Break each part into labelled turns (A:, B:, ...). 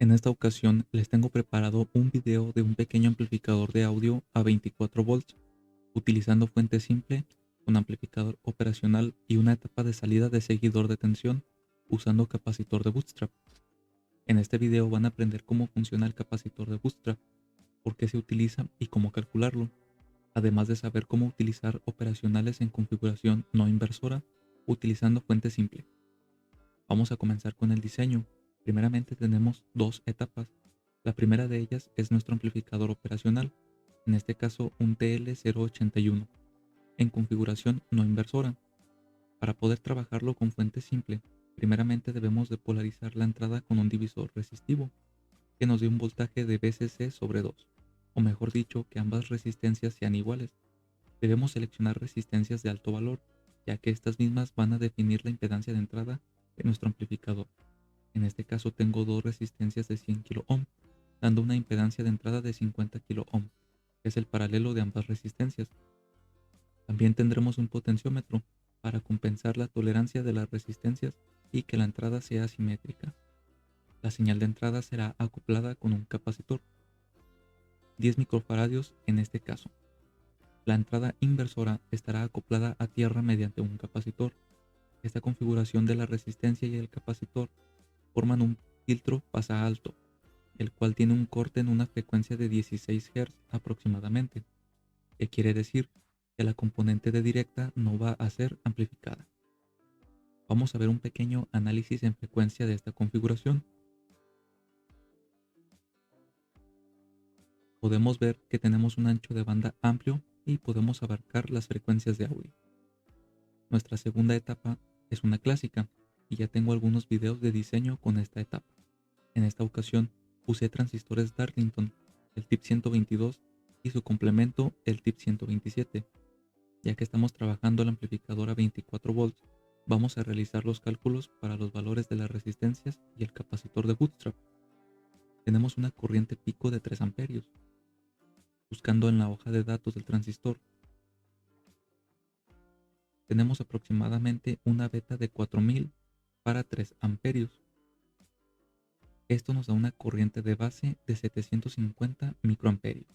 A: En esta ocasión les tengo preparado un video de un pequeño amplificador de audio a 24 volts, utilizando fuente simple, un amplificador operacional y una etapa de salida de seguidor de tensión, usando capacitor de bootstrap. En este video van a aprender cómo funciona el capacitor de bootstrap, por qué se utiliza y cómo calcularlo, además de saber cómo utilizar operacionales en configuración no inversora, utilizando fuente simple. Vamos a comenzar con el diseño. Primeramente tenemos dos etapas. La primera de ellas es nuestro amplificador operacional, en este caso un TL081, en configuración no inversora. Para poder trabajarlo con fuente simple, primeramente debemos de polarizar la entrada con un divisor resistivo, que nos dé un voltaje de VCC sobre 2, o mejor dicho, que ambas resistencias sean iguales. Debemos seleccionar resistencias de alto valor, ya que estas mismas van a definir la impedancia de entrada de nuestro amplificador. En este caso tengo dos resistencias de 100 kΩ, dando una impedancia de entrada de 50 kΩ, que es el paralelo de ambas resistencias. También tendremos un potenciómetro para compensar la tolerancia de las resistencias y que la entrada sea simétrica. La señal de entrada será acoplada con un capacitor, 10 microfaradios en este caso. La entrada inversora estará acoplada a tierra mediante un capacitor. Esta configuración de la resistencia y el capacitor forman un filtro pasa alto, el cual tiene un corte en una frecuencia de 16 Hz aproximadamente, que quiere decir que la componente de directa no va a ser amplificada. Vamos a ver un pequeño análisis en frecuencia de esta configuración. Podemos ver que tenemos un ancho de banda amplio y podemos abarcar las frecuencias de audio. Nuestra segunda etapa es una clásica y ya tengo algunos videos de diseño con esta etapa. En esta ocasión usé transistores Darlington, el tip 122 y su complemento, el tip 127. Ya que estamos trabajando el amplificador a 24 volts, vamos a realizar los cálculos para los valores de las resistencias y el capacitor de bootstrap. Tenemos una corriente pico de 3 amperios. Buscando en la hoja de datos del transistor, tenemos aproximadamente una beta de 4000 para 3 amperios. Esto nos da una corriente de base de 750 microamperios.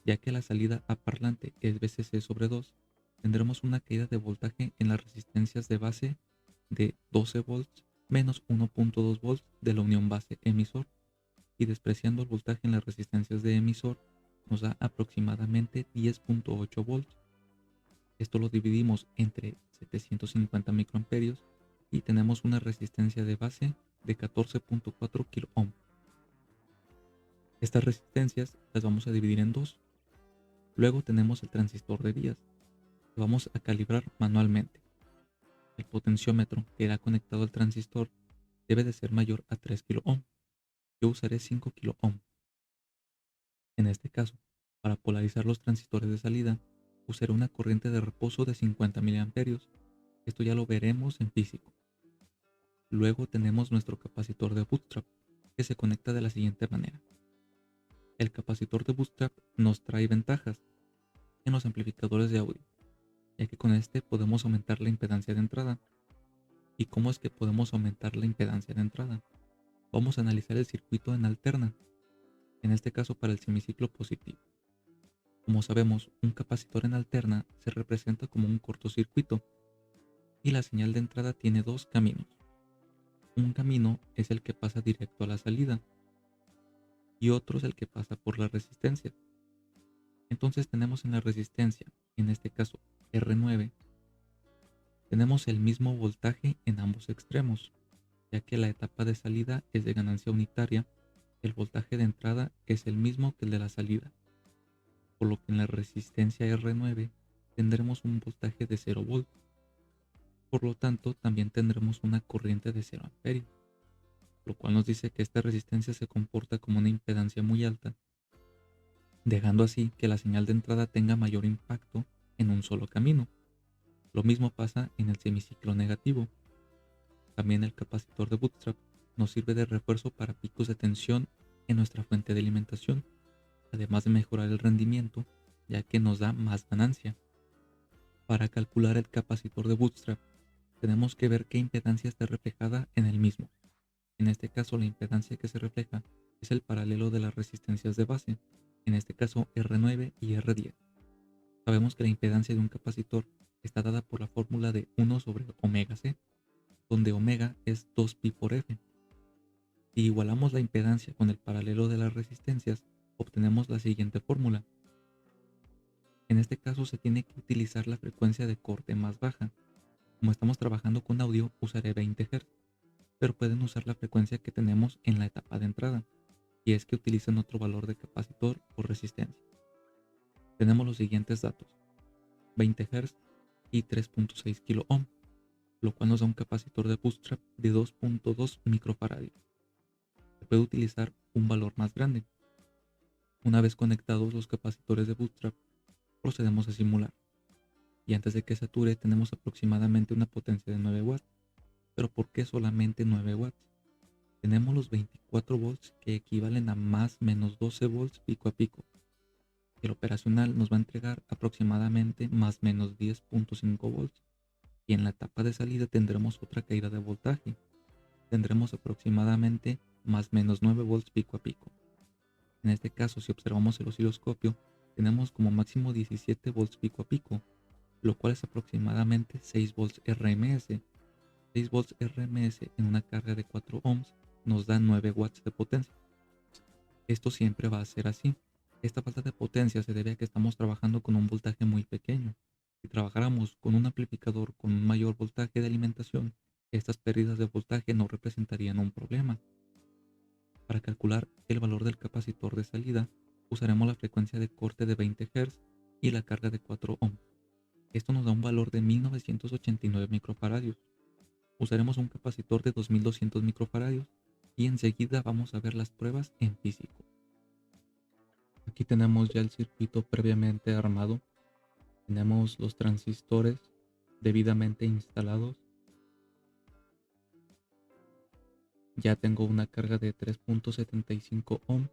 A: Ya que la salida a parlante es VCC sobre 2, tendremos una caída de voltaje en las resistencias de base de 12 volts menos 1.2 volts de la unión base emisor, y despreciando el voltaje en las resistencias de emisor nos da aproximadamente 10.8 volts. Esto lo dividimos entre 750 microamperios y tenemos una resistencia de base de 14.4 kΩ. Estas resistencias las vamos a dividir en dos. Luego tenemos el transistor de vías, que vamos a calibrar manualmente. El potenciómetro que irá conectado al transistor debe de ser mayor a 3 kΩ. Yo usaré 5 kΩ. En este caso, para polarizar los transistores de salida, usaré una corriente de reposo de 50 mA. Esto ya lo veremos en físico. Luego tenemos nuestro capacitor de bootstrap, que se conecta de la siguiente manera. El capacitor de bootstrap nos trae ventajas en los amplificadores de audio, ya que con este podemos aumentar la impedancia de entrada. ¿Y cómo es que podemos aumentar la impedancia de entrada? Vamos a analizar el circuito en alterna, en este caso para el semiciclo positivo. Como sabemos, un capacitor en alterna se representa como un cortocircuito y la señal de entrada tiene dos caminos. Un camino es el que pasa directo a la salida y otro es el que pasa por la resistencia. Entonces tenemos en la resistencia, en este caso R9, tenemos el mismo voltaje en ambos extremos, ya que la etapa de salida es de ganancia unitaria, el voltaje de entrada es el mismo que el de la salida, por lo que en la resistencia R9 tendremos un voltaje de 0 volt. Por lo tanto, también tendremos una corriente de 0 amperios, lo cual nos dice que esta resistencia se comporta como una impedancia muy alta, dejando así que la señal de entrada tenga mayor impacto en un solo camino. Lo mismo pasa en el semiciclo negativo. También el capacitor de bootstrap nos sirve de refuerzo para picos de tensión en nuestra fuente de alimentación, además de mejorar el rendimiento, ya que nos da más ganancia. Para calcular el capacitor de bootstrap, tenemos que ver qué impedancia está reflejada en el mismo. En este caso, la impedancia que se refleja es el paralelo de las resistencias de base, en este caso R9 y R10. Sabemos que la impedancia de un capacitor está dada por la fórmula de 1 sobre omega C, donde omega es 2pi por F. Si igualamos la impedancia con el paralelo de las resistencias, obtenemos la siguiente fórmula. En este caso se tiene que utilizar la frecuencia de corte más baja. Como estamos trabajando con audio, usaré 20 Hz, pero pueden usar la frecuencia que tenemos en la etapa de entrada, y es que utilizan otro valor de capacitor o resistencia. Tenemos los siguientes datos: 20 Hz y 3.6 kΩ, lo cual nos da un capacitor de bootstrap de 2.2 microfaradios. Se puede utilizar un valor más grande. Una vez conectados los capacitores de bootstrap, procedemos a simular. Y antes de que sature tenemos aproximadamente una potencia de 9 watts. ¿Pero por qué solamente 9 watts? Tenemos los 24 volts que equivalen a más menos 12 volts pico a pico. El operacional nos va a entregar aproximadamente más menos 10.5 volts. Y en la etapa de salida tendremos otra caída de voltaje. Tendremos aproximadamente más menos 9 volts pico a pico. En este caso, si observamos el osciloscopio, tenemos como máximo 17 volts pico a pico, lo cual es aproximadamente 6 volts RMS. 6 volts RMS en una carga de 4 ohms nos da 9 watts de potencia. Esto siempre va a ser así. Esta falta de potencia se debe a que estamos trabajando con un voltaje muy pequeño. Si trabajáramos con un amplificador con un mayor voltaje de alimentación, estas pérdidas de voltaje no representarían un problema. Para calcular el valor del capacitor de salida, usaremos la frecuencia de corte de 20 Hz y la carga de 4 ohms. Esto nos da un valor de 1989 microfaradios. Usaremos un capacitor de 2200 microfaradios y enseguida vamos a ver las pruebas en físico. Aquí tenemos ya el circuito previamente armado. Tenemos los transistores debidamente instalados. Ya tengo una carga de 3.75 ohm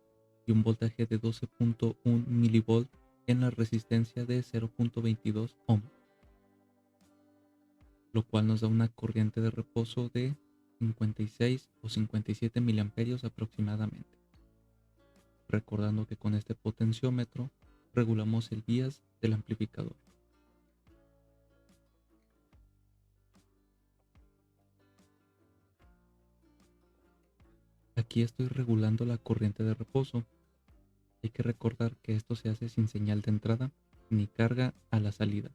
A: y un voltaje de 12.1 milivolt en la resistencia de 0.22 ohm, lo cual nos da una corriente de reposo de 56 o 57 miliamperios aproximadamente. Recordando que con este potenciómetro regulamos el bias del amplificador. Aquí estoy regulando la corriente de reposo. Hay que recordar que esto se hace sin señal de entrada ni carga a la salida.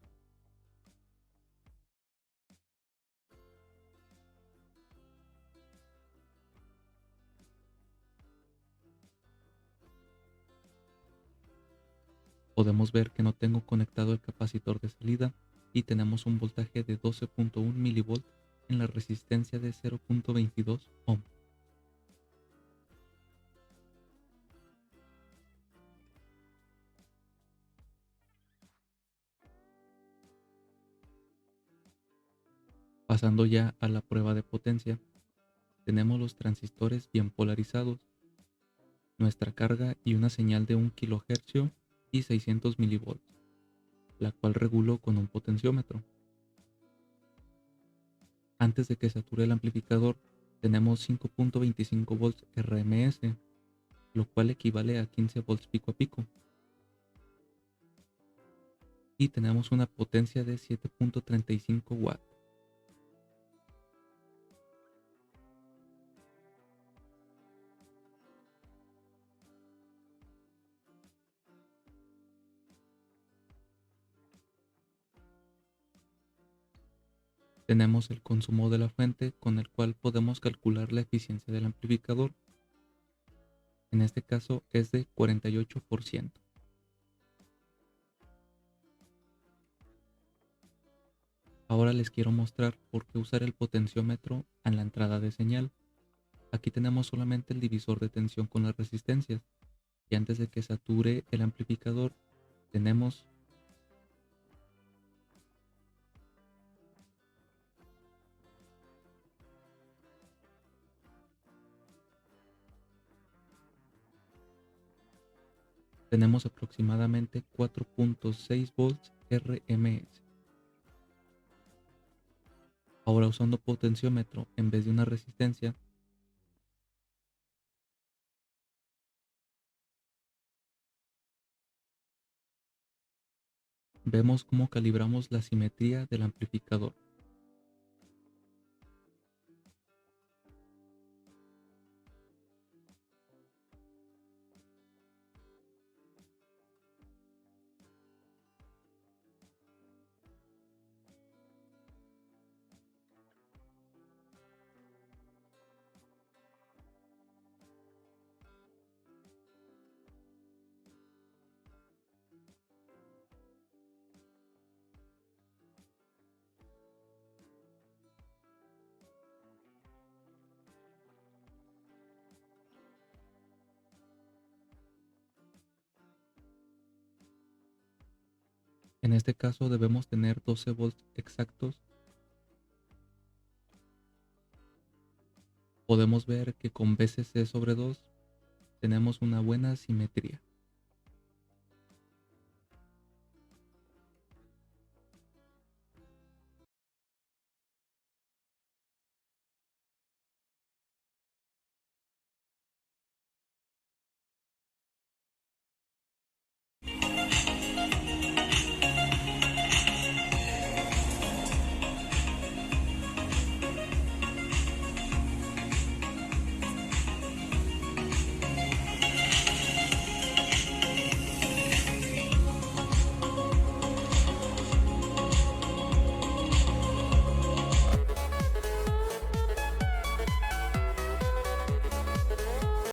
A: Podemos ver que no tengo conectado el capacitor de salida y tenemos un voltaje de 12.1 milivolt en la resistencia de 0.22 ohm. Pasando ya a la prueba de potencia, tenemos los transistores bien polarizados, nuestra carga y una señal de 1 kHz y 600 milivolts, la cual regulo con un potenciómetro. Antes de que sature el amplificador, tenemos 5.25 volts RMS, lo cual equivale a 15 volts pico a pico. Y tenemos una potencia de 7.35 watts. Tenemos el consumo de la fuente con el cual podemos calcular la eficiencia del amplificador. En este caso es de 48%. Ahora les quiero mostrar por qué usar el potenciómetro en la entrada de señal. Aquí tenemos solamente el divisor de tensión con las resistencias. Y antes de que sature el amplificador, tenemos aproximadamente 4.6 volts RMS. Ahora usando potenciómetro en vez de una resistencia, Vemos cómo calibramos la simetría del amplificador. En este caso debemos tener 12 volts exactos. Podemos ver que con VCC sobre 2 tenemos una buena simetría.